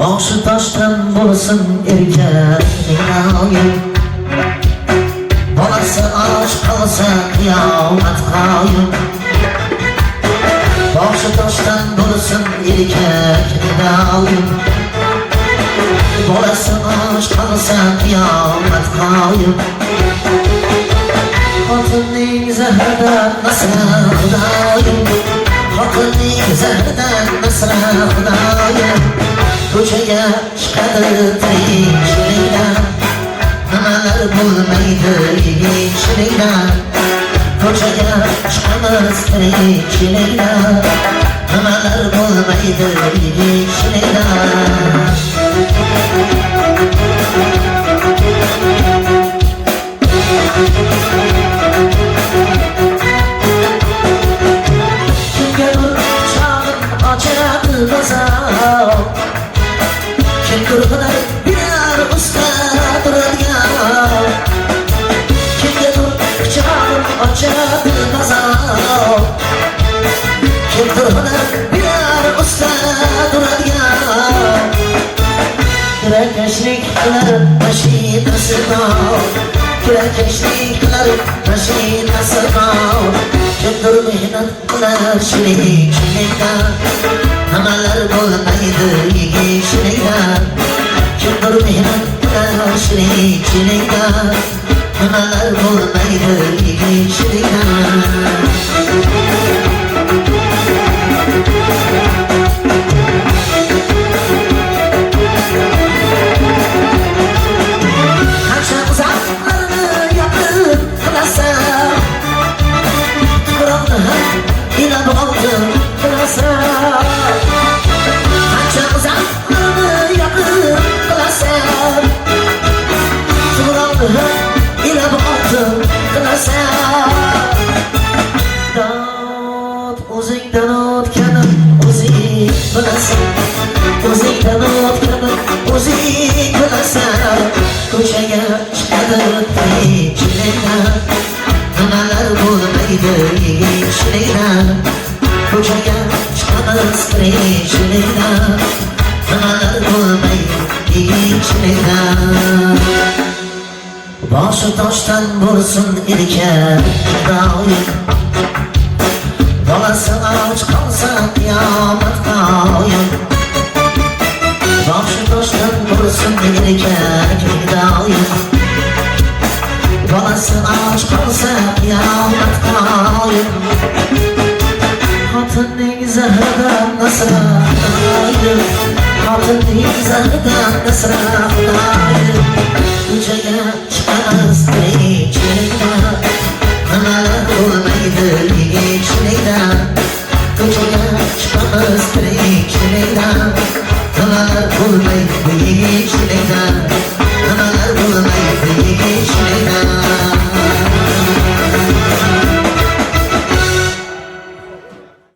boshi toshdan bo'lsin erkak bolasi och qolsa qiyomat qoyim. Boshi toshdan bo'lsin erkak doim, bolasi och qolsa qiyomat qoyim. Xotinning zahridan nasra xudoyim, xotinning zahridan nasra xudoyim. Ko'chaga chiqadi tirikchilikdan, nimalar bo'lmaydi yigitchilikdan. Ko'chaga chiqamiz tirikchilikdan, nimalar bo'lmaydi yigitchilikdan. Kimgadir chog'im ochadi bozor, kimdir hunar bilar usta turadigan. Kimgadir chog'im ochadi bozor, kimdir hunar bilar usta turadigan. Kirakashlik qilar mashinasi bor, kirakashlik qilar mashinasi bor. Kimdir mehnat qilar shirikchilikdan, nimalar bo'lmaydi yigitchilikdan. Kimdir mehnat qilar shirikchilikdan, nimalar bo'lmaydi yigitchilikdan. Qancha uzoqlarni yoqib qilasan, tuproqni ham ilab oldim qilasan. Qancha uzoqlarni yoqib qilasan, tuproqni ham ilab oldim qilasan. Dod o'zingdan o'tganim o'zing bilasan, o'zingdan o'tganim o'zing bilasan. Ko'chaga chiqadi tirikchilikdan, nimalar bo'lmaydi yigitchilikdan. Ko'chaga chiqamiz tirikchilikdan, nimalar bo'lmaydi yigitchilikdan. Boshi toshdan bo'lsin erkak doim, bolasi och qolsa qiyomat qoyim. Boshi toshdan bo'lsin erkak doim, bolasi och qolsa qiyomat qoyim. Xotinning zahridan nasra xudoyim, xotinning zahridan nasra xudoyim. Ko'chaga chiqamiz tirikchilikdan, nimalar bo'lmaydi yigitchilikdan. Ko'chaga chiqamiz tirikchilikdan, nimalar bo'lmaydi yigitchilikdan. Nimalar bo'lmaydi yigitchilikdan.